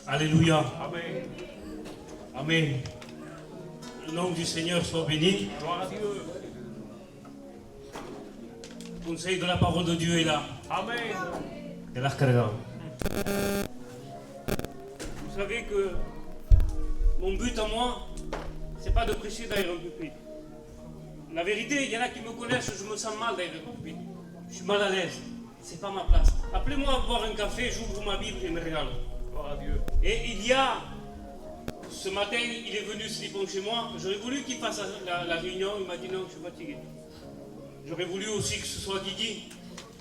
Alléluia. Amen. Le nom du Seigneur soit béni. Le conseil de la parole de Dieu est là. Amen. De l'Arcadao. Vous savez que mon but à moi, c'est pas de prêcher derrière un pupitre. La vérité, il y en a qui me connaissent, je me sens mal derrière un pupitre. Je suis mal à l'aise. C'est pas ma place. Appelez-moi à boire un café, j'ouvre ma Bible et me régale. Et il y a, ce matin, il est venu se répondre chez moi. J'aurais voulu qu'il fasse la réunion. Il m'a dit non, je suis fatigué. J'aurais voulu aussi que ce soit Guigui.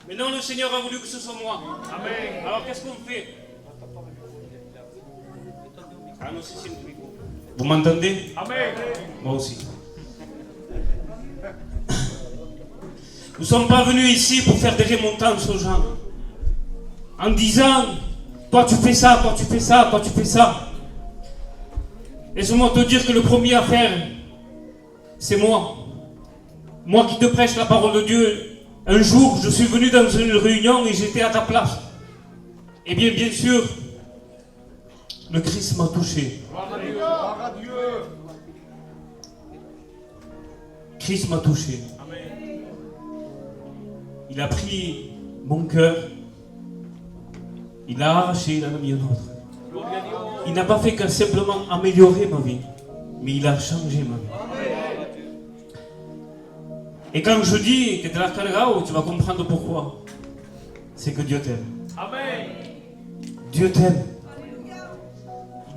Mais non, le Seigneur a voulu que ce soit moi. Amen. Alors qu'est-ce qu'on fait? Ah non, c'est le micro. Vous m'entendez? Amen. Moi aussi. Nous ne sommes pas venus ici pour faire des remontrances aux gens. En disant, toi tu fais ça, toi tu fais ça, toi tu fais ça. Laisse-moi te dire que le premier à faire, c'est moi. Moi qui te prêche la parole de Dieu. Un jour, je suis venu dans une réunion et j'étais à ta place. Eh bien, bien sûr, le Christ m'a touché. Christ m'a touché. Il a pris mon cœur. Il l'a arraché, il en a mis un autre. Il n'a pas fait que simplement améliorer ma vie, mais il a changé ma vie. Et quand je dis que tu es la Calgao, tu vas comprendre pourquoi. C'est que Dieu t'aime. Amen. Dieu t'aime.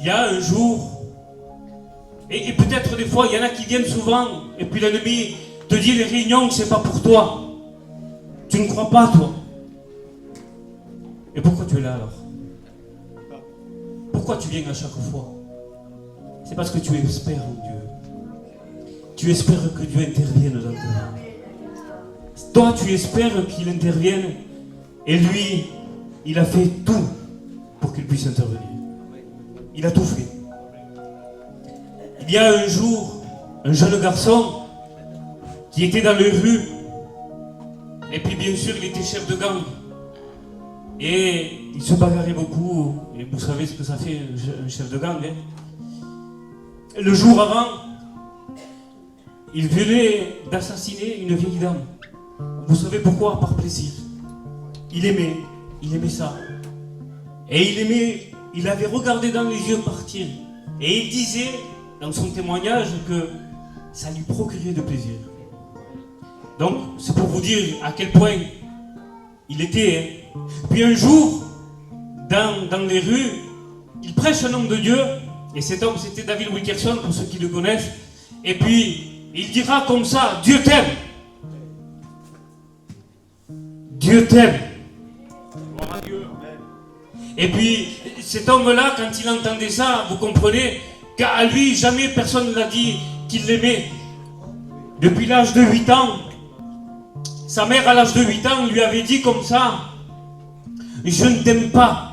Il y a un jour, et peut-être des fois, il y en a qui viennent souvent, et puis l'ennemi te dit les réunions, c'est pas pour toi. Tu ne crois pas, toi. Et pourquoi tu es là alors? Pourquoi tu viens à chaque fois? C'est parce que tu espères en Dieu. Tu espères que Dieu intervienne dans ta vie. Toi, tu espères qu'il intervienne. Et lui, il a fait tout pour qu'il puisse intervenir. Il a tout fait. Il y a un jour, un jeune garçon qui était dans les rues. Et puis bien sûr, il était chef de gang. Et il se bagarrait beaucoup. Et vous savez ce que ça fait, un chef de gang. Le jour avant, il venait d'assassiner une vieille dame. Vous savez pourquoi? Par plaisir. Il aimait ça. Et il avait regardé dans les yeux partir. Et il disait, dans son témoignage, que ça lui procurait de plaisir. Donc, c'est pour vous dire à quel point il était. Puis un jour, dans les rues, il prêche un homme de Dieu. Et cet homme, c'était David Wickerson, pour ceux qui le connaissent. Et puis, il dira comme ça, Dieu t'aime. Dieu t'aime. Et puis, cet homme-là, quand il entendait ça, vous comprenez qu'à lui, jamais personne ne l'a dit qu'il l'aimait. Depuis l'âge de 8 ans, sa mère, à l'âge de 8 ans, lui avait dit comme ça, je ne t'aime pas.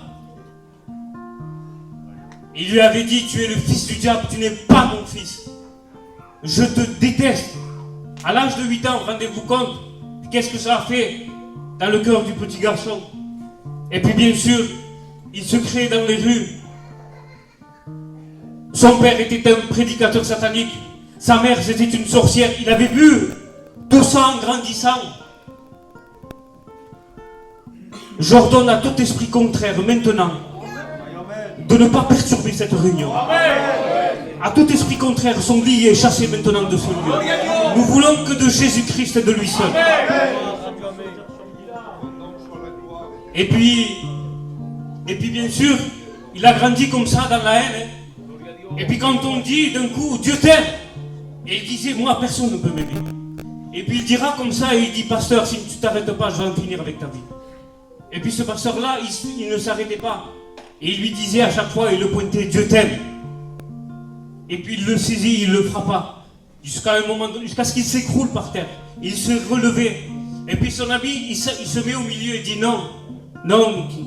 Il lui avait dit, tu es le fils du diable, tu n'es pas mon fils. Je te déteste. À l'âge de 8 ans, rendez-vous compte, qu'est-ce que ça a fait dans le cœur du petit garçon. Et puis bien sûr, il se crée dans les rues. Son père était un prédicateur satanique. Sa mère, c'était une sorcière. Il avait vu tout ça en grandissant. J'ordonne à tout esprit contraire maintenant de ne pas perturber cette réunion. À tout esprit contraire, son lit est chassé maintenant de ce lieu. Nous voulons que de Jésus-Christ et de lui seul. Et puis bien sûr, il a grandi comme ça dans la haine. Et puis quand on dit d'un coup, Dieu t'aime, et il disait, moi personne ne peut m'aimer. Et puis il dira comme ça, et il dit, pasteur, si tu ne t'arrêtes pas, je vais en finir avec ta vie. Et puis ce pasteur-là, il ne s'arrêtait pas. Et il lui disait à chaque fois, il le pointait, Dieu t'aime. Et puis il le saisit, il le frappa. Jusqu'à un moment donné, jusqu'à ce qu'il s'écroule par terre. Il se relevait. Et puis son ami, il se met au milieu et dit, non, Mickey,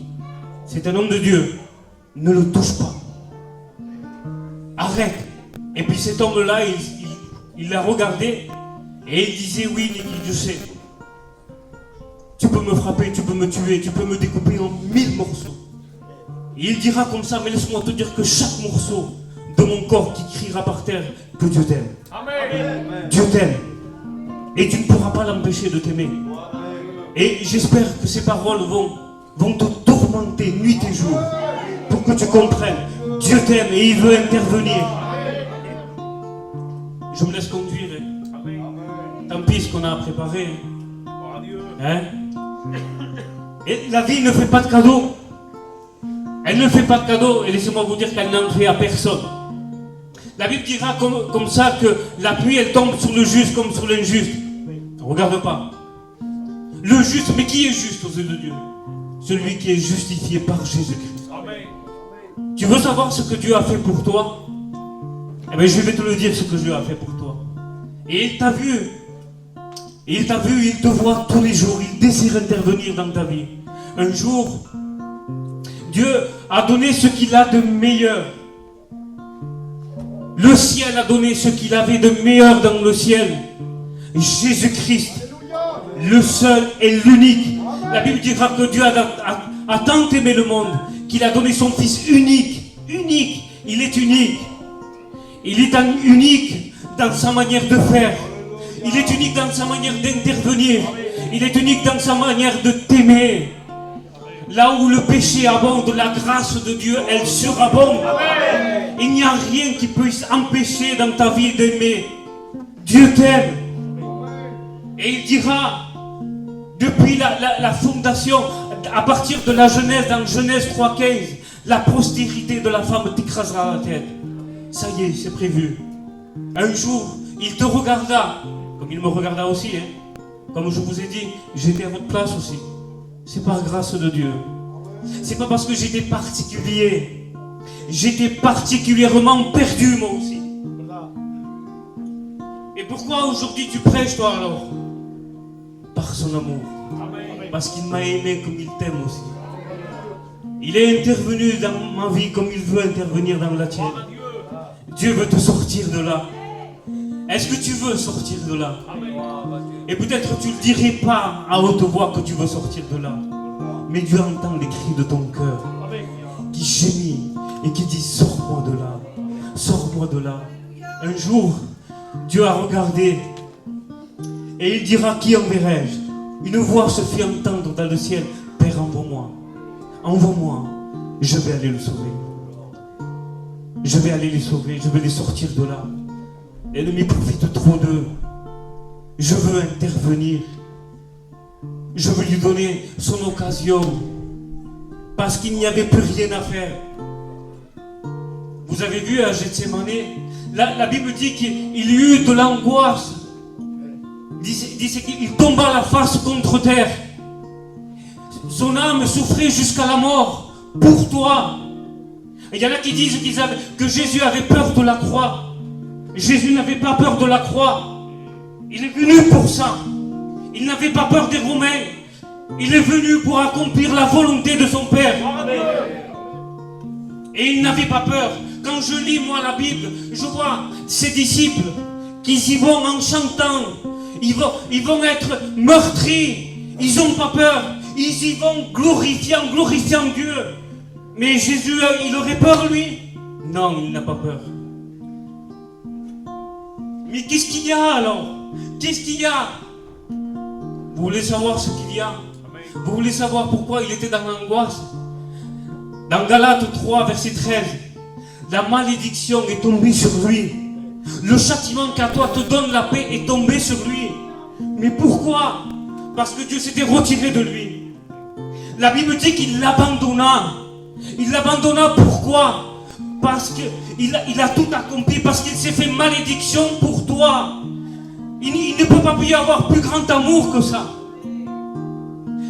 c'est un homme de Dieu. Ne le touche pas. Arrête. Et puis cet homme-là, il l'a regardé et il disait, oui, Nicky, je sais. Tu peux me frapper, tu peux me tuer, tu peux me découper en 1000 morceaux. Et il dira comme ça, mais laisse-moi te dire que chaque morceau de mon corps qui criera par terre que Dieu t'aime. Amen. Dieu t'aime. Et tu ne pourras pas l'empêcher de t'aimer. Et j'espère que ces paroles vont te tourmenter nuit et jour pour que tu comprennes. Dieu t'aime et il veut intervenir. Je me laisse conduire. Tant pis ce qu'on a à préparer. Hein? Et la vie ne fait pas de cadeaux. Elle ne fait pas de cadeaux. Et laissez-moi vous dire qu'elle n'en fait à personne. La Bible dira comme ça que la pluie elle tombe sur le juste comme sur l'injuste. Regarde pas. Le juste, mais qui est juste aux yeux de Dieu? Celui qui est justifié par Jésus-Christ. Tu veux savoir ce que Dieu a fait pour toi? Eh bien, je vais te le dire ce que Dieu a fait pour toi. Et il t'a vu. Et il t'a vu, il te voit tous les jours. Il désire intervenir dans ta vie. Un jour, Dieu a donné ce qu'il a de meilleur. Le ciel a donné ce qu'il avait de meilleur dans le ciel. Jésus-Christ, le seul et l'unique. La Bible dira que Dieu a tant aimé le monde qu'il a donné son Fils unique. Unique. Il est unique. Il est unique dans sa manière de faire. Il est unique dans sa manière d'intervenir. Il est unique dans sa manière de t'aimer. Là où le péché abonde, la grâce de Dieu, elle surabonde. Il n'y a rien qui puisse empêcher dans ta vie d'aimer. Dieu t'aime. Et il dira, depuis la fondation, à partir de la Genèse, dans Genèse 3,15, la postérité de la femme t'écrasera la tête. Ça y est, c'est prévu. Un jour, il te regarda, comme il me regarda aussi. Comme je vous ai dit, j'étais à votre place aussi. C'est par grâce de Dieu. C'est pas parce que j'étais particulier. J'étais particulièrement perdu moi aussi. Et pourquoi aujourd'hui tu prêches toi alors? Par son amour. Parce qu'il m'a aimé comme il t'aime aussi. Il est intervenu dans ma vie comme il veut intervenir dans la tienne. Dieu veut te sortir de là. Est-ce que tu veux sortir de là? Et peut-être tu ne le dirais pas à haute voix que tu veux sortir de là. Mais Dieu entend les cris de ton cœur qui gémit et qui dit sors-moi de là. Sors-moi de là. Un jour, Dieu a regardé et il dira qui enverrai-je? Une voix se fit entendre dans le ciel. Père, envoie-moi. Envoie-moi. Je vais aller le sauver. Je vais aller les sauver. Je vais les sortir de là. L'ennemi profite trop d'eux. Je veux intervenir. Je veux lui donner son occasion. Parce qu'il n'y avait plus rien à faire. Vous avez vu à Gethsémane, la Bible dit qu'il eut de l'angoisse. Il tomba la face contre terre. Son âme souffrait jusqu'à la mort. Pour toi. Il y en a qui disent que Jésus avait peur de la croix. Jésus n'avait pas peur de la croix. Il est venu pour ça. Il n'avait pas peur des Romains. Il est venu pour accomplir la volonté de son Père. Et il n'avait pas peur. Quand je lis moi la Bible, je vois ses disciples qui y vont en chantant. Ils vont être meurtris. Ils n'ont pas peur. Ils y vont glorifiant Dieu. Mais Jésus, il aurait peur lui? Non, il n'a pas peur. Mais qu'est-ce qu'il y a alors? Qu'est-ce qu'il y a? Vous voulez savoir ce qu'il y a? Vous voulez savoir pourquoi il était dans l'angoisse? Dans Galates 3, verset 13, la malédiction est tombée sur lui. Le châtiment qu'à toi te donne la paix est tombé sur lui. Mais pourquoi? Parce que Dieu s'était retiré de lui. La Bible dit qu'il l'abandonna. Il l'abandonna pourquoi? Parce qu'il a tout accompli, parce qu'il s'est fait malédiction pour toi. Il ne peut pas y avoir plus grand amour que ça.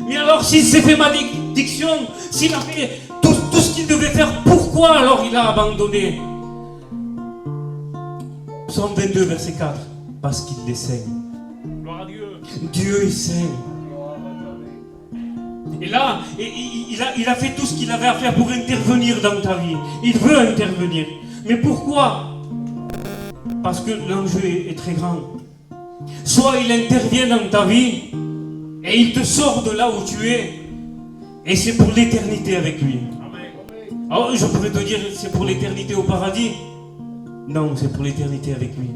Mais alors s'il s'est fait malédiction, s'il a fait tout ce qu'il devait faire, pourquoi alors il a abandonné? Psaume 22, verset 4. Parce qu'il les saigne. Gloire à Dieu. Dieu est saint. Et là, il a fait tout ce qu'il avait à faire pour intervenir dans ta vie. Il veut intervenir. Mais pourquoi? parce que l'enjeu est très grand. Soit il intervient dans ta vie et il te sort de là où tu es et c'est pour l'éternité avec lui. Alors je pourrais te dire c'est pour l'éternité au paradis. Non, c'est pour l'éternité avec lui.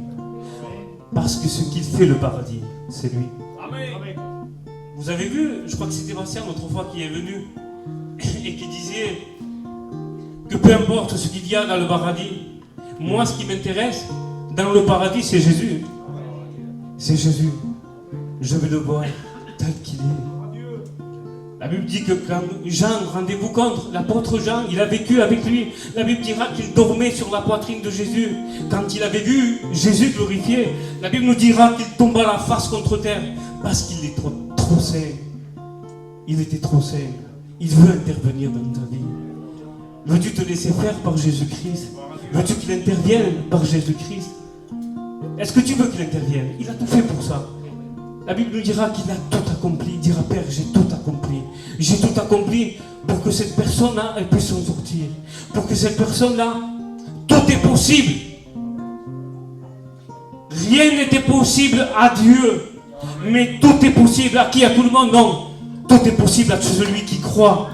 Parce que ce qu'il fait le paradis, c'est lui. Vous avez vu, je crois que c'était Bastien l'autre fois qui est venu et qui disait que peu importe ce qu'il y a dans le paradis, moi ce qui m'intéresse dans le paradis c'est Jésus. C'est Jésus. Je veux le voir tel qu'il est. La Bible dit que quand Jean, rendez-vous compte, l'apôtre Jean, il a vécu avec lui. La Bible dira qu'il dormait sur la poitrine de Jésus. Quand il avait vu Jésus glorifié, la Bible nous dira qu'il tomba la face contre terre parce qu'il est trop saint. Il était trop saint. Il veut intervenir dans ta vie. Veux-tu te laisser faire par Jésus-Christ? Veux-tu qu'il intervienne par Jésus-Christ? Est-ce que tu veux qu'il intervienne? Il a tout fait pour ça. La Bible nous dira qu'il a tout accompli. Il dira, Père, j'ai tout accompli. J'ai tout accompli pour que cette personne-là, elle puisse s'en sortir. Pour que cette personne-là, tout est possible. Rien n'était possible à Dieu. Mais tout est possible à qui? À tout le monde? Non. Tout est possible à celui qui croit.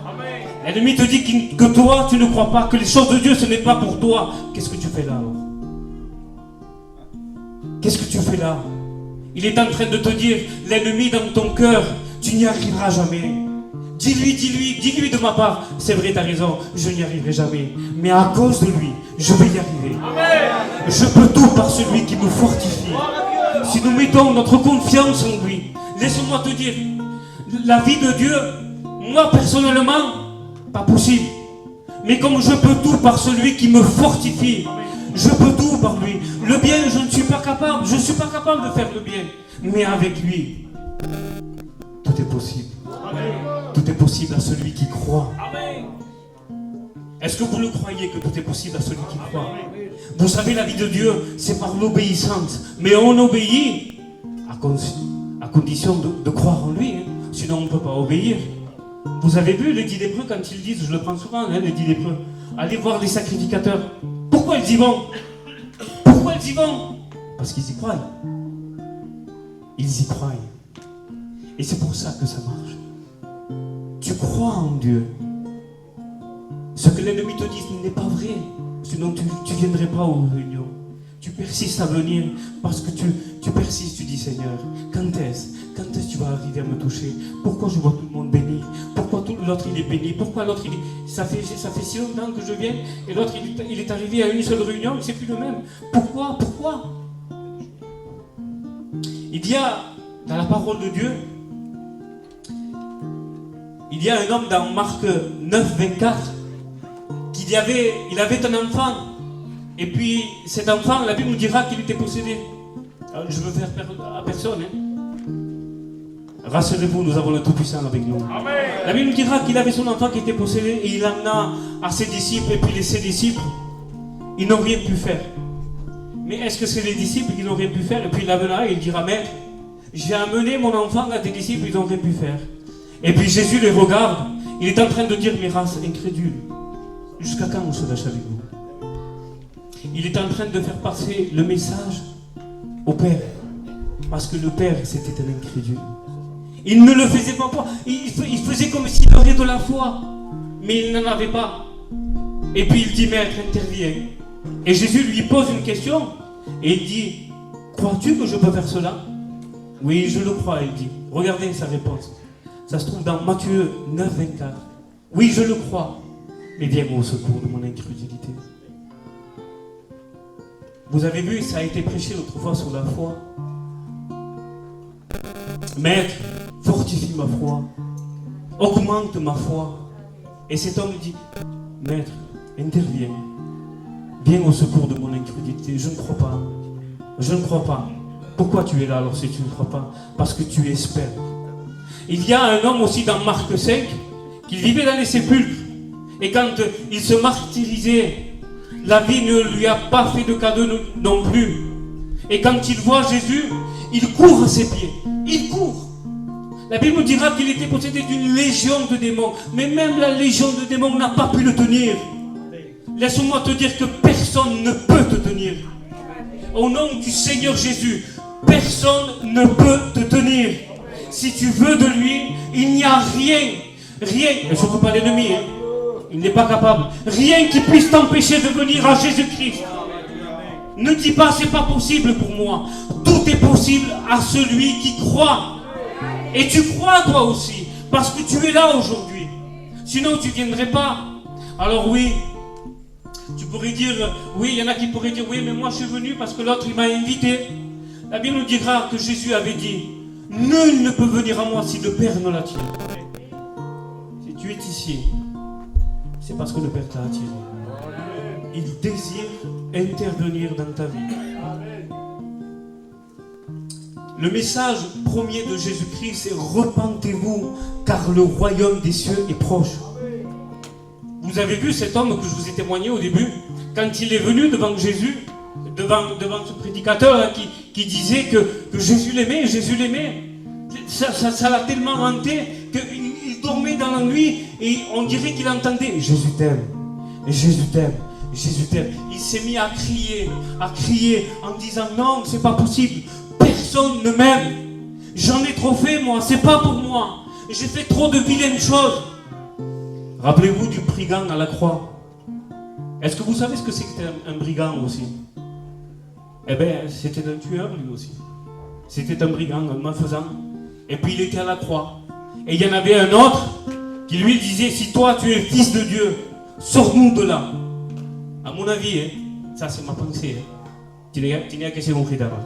L'ennemi te dit que toi, tu ne crois pas, que les choses de Dieu, ce n'est pas pour toi. Qu'est-ce que tu fais là alors? Qu'est-ce que tu fais là? Il est en train de te dire, l'ennemi dans ton cœur, tu n'y arriveras jamais. Dis-lui de ma part, c'est vrai, tu as raison, je n'y arriverai jamais. Mais à cause de lui, je vais y arriver. Amen. Je peux tout par celui qui me fortifie. Si nous mettons notre confiance en lui, laisse-moi te dire, la vie de Dieu, moi personnellement, pas possible. Mais comme je peux tout par celui qui me fortifie, je peux tout par lui. Le bien, je ne suis pas capable. Je ne suis pas capable de faire le bien. Mais avec lui, tout est possible. Amen. Tout est possible à celui qui croit. Amen. Est-ce que vous le croyez que tout est possible à celui qui croit? Vous savez, la vie de Dieu, c'est par l'obéissance. Mais on obéit à condition de croire en lui. Hein. Sinon, on ne peut pas obéir. Vous avez vu les 10 lépreux quand ils disent, je le prends souvent, hein, les 10 lépreux, allez voir les sacrificateurs. Pourquoi ils y vont? Pourquoi ils y vont? Parce qu'ils y croient. Ils y croient. Et c'est pour ça que ça marche. Tu crois en Dieu. Ce que l'ennemi te dit n'est pas vrai. Sinon tu ne viendrais pas aux réunions. Tu persistes à venir parce que tu persistes, tu dis Seigneur, quand est-ce que tu vas arriver à me toucher? Pourquoi je vois tout le monde béni? Pourquoi l'autre il est béni? Pourquoi l'autre ça fait si longtemps que je viens et l'autre il est arrivé à une seule réunion, mais c'est plus le même. Pourquoi? Il y a dans la parole de Dieu, il y a un homme dans Marc 9, 24 il avait un enfant. Et puis cet enfant, la Bible nous dira qu'il était possédé. Alors, je veux faire peur à personne. Hein. Rassurez-vous, nous avons le Tout-Puissant avec nous. Amen. La Bible nous dira qu'il avait son enfant qui était possédé et il l'amena à ses disciples. Et puis ses disciples, ils n'ont rien pu faire. Mais est-ce que c'est les disciples qui n'ont rien pu faire? Et puis il l'amena et il dira, Maître, j'ai amené mon enfant à tes disciples, ils n'ont rien pu faire. Et puis Jésus les regarde, il est en train de dire, mes races incrédules, jusqu'à quand on se lâche avec vous? Il est en train de faire passer le message au Père. Parce que le Père, c'était un incrédule. Il ne le faisait pas. Il faisait comme s'il aurait de la foi. Mais il n'en avait pas. Et puis il dit, Maître, interviens. Et Jésus lui pose une question. Et il dit, crois-tu que je peux faire cela? Oui, je le crois, il dit. Regardez sa réponse. Ça se trouve dans Matthieu 9, 24. Oui, je le crois. Mais viens au secours de mon incrédulité. Vous avez vu, ça a été prêché l'autre fois sur la foi. Maître, fortifie ma foi. Augmente ma foi. Et cet homme dit, Maître, interviens. Viens au secours de mon incrédulité. Je ne crois pas. Je ne crois pas. Pourquoi tu es là alors si tu ne crois pas? Parce que tu espères. Il y a un homme aussi dans Marc 5 qui vivait dans les sépulcres. Et quand il se martyrisait, la vie ne lui a pas fait de cadeau non plus. Et quand il voit Jésus, il court à ses pieds. Il court. La Bible nous dira qu'il était possédé d'une légion de démons. Mais même la légion de démons n'a pas pu le tenir. Laisse-moi te dire que personne ne peut te tenir. Au nom du Seigneur Jésus, personne ne peut te tenir. Si tu veux de lui, il n'y a rien, et surtout pas l'ennemi, hein. Il n'est pas capable, rien qui puisse t'empêcher de venir à Jésus-Christ. Ne dis pas c'est pas possible pour moi. Tout est possible à celui qui croit. Et tu crois toi aussi, parce que tu es là aujourd'hui. Sinon tu ne viendrais pas. Alors oui, tu pourrais dire, oui, il y en a qui pourraient dire, oui, mais moi je suis venu parce que l'autre il m'a invité. La Bible nous dira que Jésus avait dit, nul ne peut venir à moi si le Père ne l'attire. Si tu es ici, c'est parce que le Père t'a attiré. Il désire intervenir dans ta vie. Le message premier de Jésus-Christ, c'est repentez-vous, car le royaume des cieux est proche. Vous avez vu cet homme que je vous ai témoigné au début, quand il est venu devant Jésus, devant ce prédicateur là, qui disait que Jésus l'aimait, ça l'a tellement hanté qu'il dormait dans la nuit et on dirait qu'il entendait Jésus t'aime, Jésus t'aime, Jésus t'aime. Il s'est mis à crier en disant non, c'est pas possible, personne ne m'aime, j'en ai trop fait moi, c'est pas pour moi, j'ai fait trop de vilaines choses. Rappelez-vous du brigand à la croix. Est-ce que vous savez ce que c'est qu'un brigand aussi? Eh bien, c'était un tueur lui aussi. C'était un brigand, un malfaisant. Et puis il était à la croix. Et il y en avait un autre qui lui disait, si toi tu es le fils de Dieu, sors-nous de là. À mon avis, hein, ça c'est ma pensée. Tenía que ser un gitano.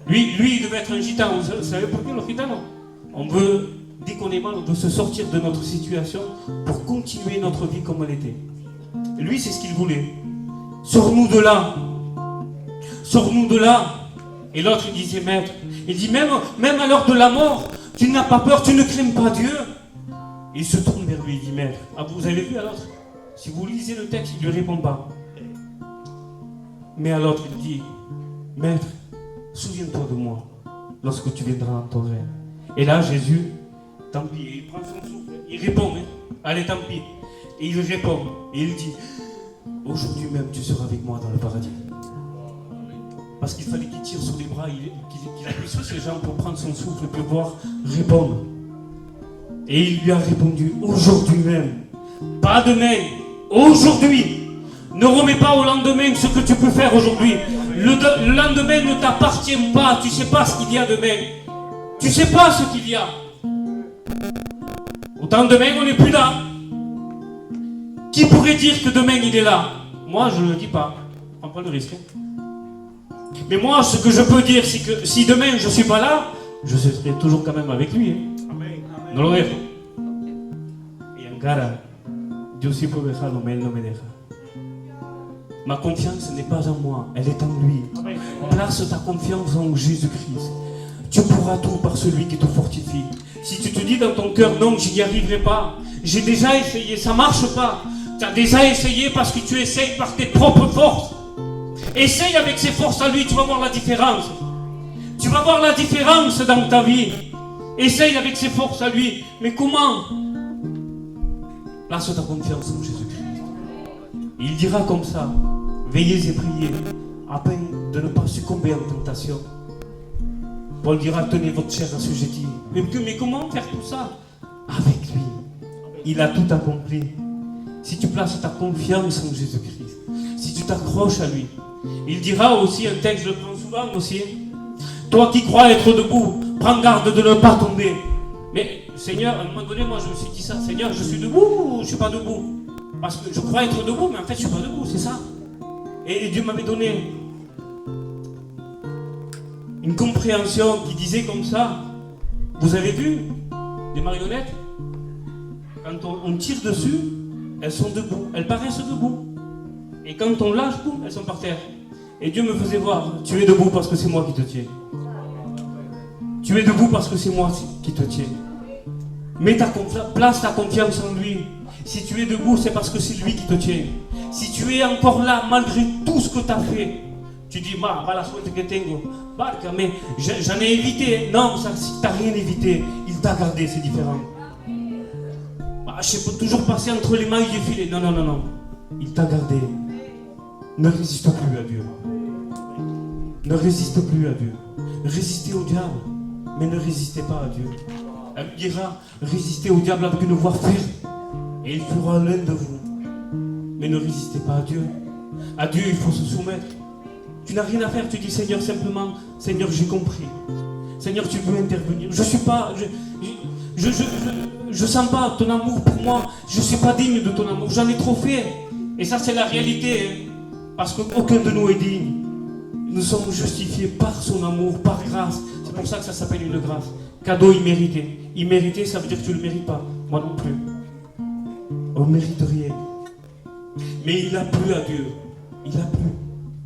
Lui, il devait être un gitano. Vous savez pourquoi le gitano? On veut, dès qu'on est mal, on veut se sortir de notre situation pour continuer notre vie comme elle était. Et lui, c'est ce qu'il voulait. Sors-nous de là. Sors-nous de là. Et l'autre, il disait, maître, il dit, même à l'heure de la mort, tu n'as pas peur, tu ne crains pas Dieu. Et il se tourne vers lui, il dit, maître, ah, vous avez vu à l'autre? Si vous lisez le texte, il ne lui répond pas. Mais à l'autre, il dit, maître, souviens-toi de moi lorsque tu viendras dans ton règne. Et là, Jésus, tant pis, il prend son souffle, il répond, hein, allez, tant pis. Et il répond, et il dit, aujourd'hui même, tu seras avec moi dans le paradis. Parce qu'il fallait qu'il tire sur les bras, qu'il appuie sur ses jambes pour prendre son souffle et pouvoir répondre. Et il lui a répondu, aujourd'hui même, pas demain, aujourd'hui. Ne remets pas au lendemain ce que tu peux faire aujourd'hui. Le lendemain ne t'appartient pas, tu ne sais pas ce qu'il y a demain. Tu ne sais pas ce qu'il y a. Autant demain, on n'est plus là. Qui pourrait dire que demain, il est là? Moi, je ne le dis pas. Je ne prends pas le risque. Mais moi, ce que je peux dire, c'est que si demain, je ne suis pas là, je serai toujours quand même avec lui. Non lo dejo. Et encara, Dios sí puede dejarlo, mais él no me deja. Ma confiance n'est pas en moi, elle est en lui. Place ta confiance en Jésus-Christ. Tu pourras tout par celui qui te fortifie. Si tu te dis dans ton cœur, non, je n'y arriverai pas, j'ai déjà essayé, ça ne marche pas. Tu as déjà essayé parce que tu essayes par tes propres forces. Essaye avec ses forces à lui, tu vas voir la différence. Tu vas voir la différence dans ta vie. Essaye avec ses forces à lui. Mais comment? Place ta confiance en Jésus-Christ. Il dira comme ça, veillez et priez, afin de ne pas succomber en tentation. Paul dira, tenez votre chair assujettie. Mais comment faire tout ça? Avec lui. Il a tout accompli. Si tu places ta confiance en Jésus-Christ, si tu t'accroches à lui, il dira aussi, un texte, je le prends souvent aussi, toi qui crois être debout, prends garde de ne pas tomber. Mais Seigneur, à un moment donné, moi je me suis dit ça, Seigneur, je suis debout ou je ne suis pas debout? Parce que je crois être debout, mais en fait je ne suis pas debout, c'est ça. Et Dieu m'avait donné une compréhension qui disait comme ça, vous avez vu des marionnettes? Quand on tire dessus, elles sont debout, elles paraissent debout. Et quand on lâche, boum, elles sont par terre. Et Dieu me faisait voir, tu es debout parce que c'est moi qui te tiens. Tu es debout parce que c'est moi qui te tiens. Place ta confiance en lui. Si tu es debout, c'est parce que c'est lui qui te tient. Si tu es encore là, malgré tout ce que tu as fait, tu dis, va la suerte que tengo. Mais j'en ai évité. Non, si tu n'as rien évité, il t'a gardé, c'est différent. Je peux toujours passer entre les mailles du filet. Non. Il t'a gardé. Ne résiste plus à Dieu. Ne résiste plus à Dieu. Résistez au diable, mais ne résistez pas à Dieu. Elle dira, résistez au diable avec une voix ferme, et il fera l'un de vous. Mais ne résistez pas à Dieu. À Dieu, il faut se soumettre. Tu n'as rien à faire, tu dis Seigneur simplement, Seigneur, j'ai compris. Seigneur, tu veux intervenir. Je suis pas, je sens pas ton amour pour moi. Je suis pas digne de ton amour. J'en ai trop fait. Et ça, c'est la réalité. Hein. Parce qu'aucun de nous est digne. Nous sommes justifiés par son amour, par grâce. C'est pour ça que ça s'appelle une grâce. Cadeau immérité. Immérité, ça veut dire que tu ne le mérites pas. Moi non plus. On ne mérite rien. Mais il a plu à Dieu. Il a plu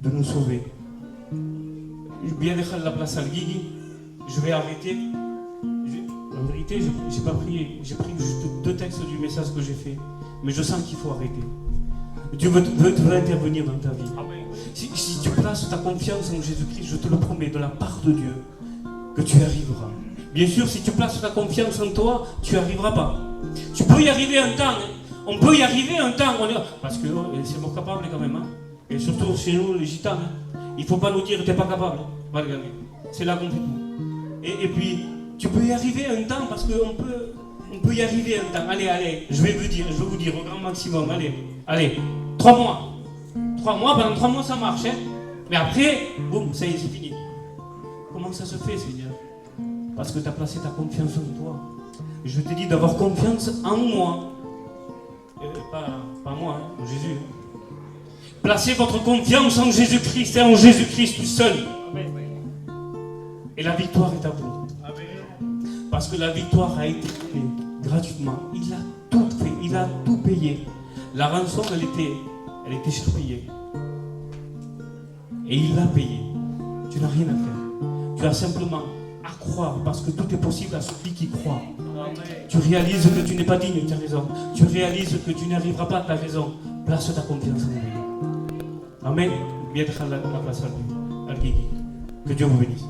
de nous sauver. Bien dejar la place à Guigui. Je vais arrêter. En vérité, j'ai pas prié. J'ai pris juste 2 textes du message que j'ai fait. Mais je sens qu'il faut arrêter. Dieu veut intervenir dans ta vie. Si tu places ta confiance en Jésus-Christ, je te le promets, de la part de Dieu, que tu y arriveras. Bien sûr, si tu places ta confiance en toi, tu n'y arriveras pas. Tu peux y arriver un temps. Hein. On peut y arriver un temps. Parce que c'est pas capable quand même. Hein. Et surtout chez nous, les gitans. Hein. Il ne faut pas nous dire que tu n'es pas capable. Hein. C'est là qu'on fait tout. Et puis, tu peux y arriver un temps parce qu'on peut y arriver un temps. Allez, je vais vous dire au grand maximum. Allez, 3 mois. 3 mois, pendant 3 mois ça marche. Hein. Mais après, boum, ça y est, c'est fini. Comment ça se fait, Seigneur? Parce que tu as placé ta confiance en toi. Je te dis d'avoir confiance en moi. Pas moi, hein, en Jésus. Hein. Placez votre confiance en Jésus-Christ et en Jésus-Christ tout seul. Et la victoire est à vous. Parce que la victoire a été donnée gratuitement. Il a tout fait, il a tout payé. La rançon, elle était cher payée. Et il l'a payé. Tu n'as rien à faire. Tu as simplement à croire, parce que tout est possible à celui qui croit. Tu réalises que tu n'es pas digne, tu as raison. Tu réalises que tu n'arriveras pas, tu as raison. Place ta confiance en lui. Amen. Bien la place à lui. Que Dieu vous bénisse.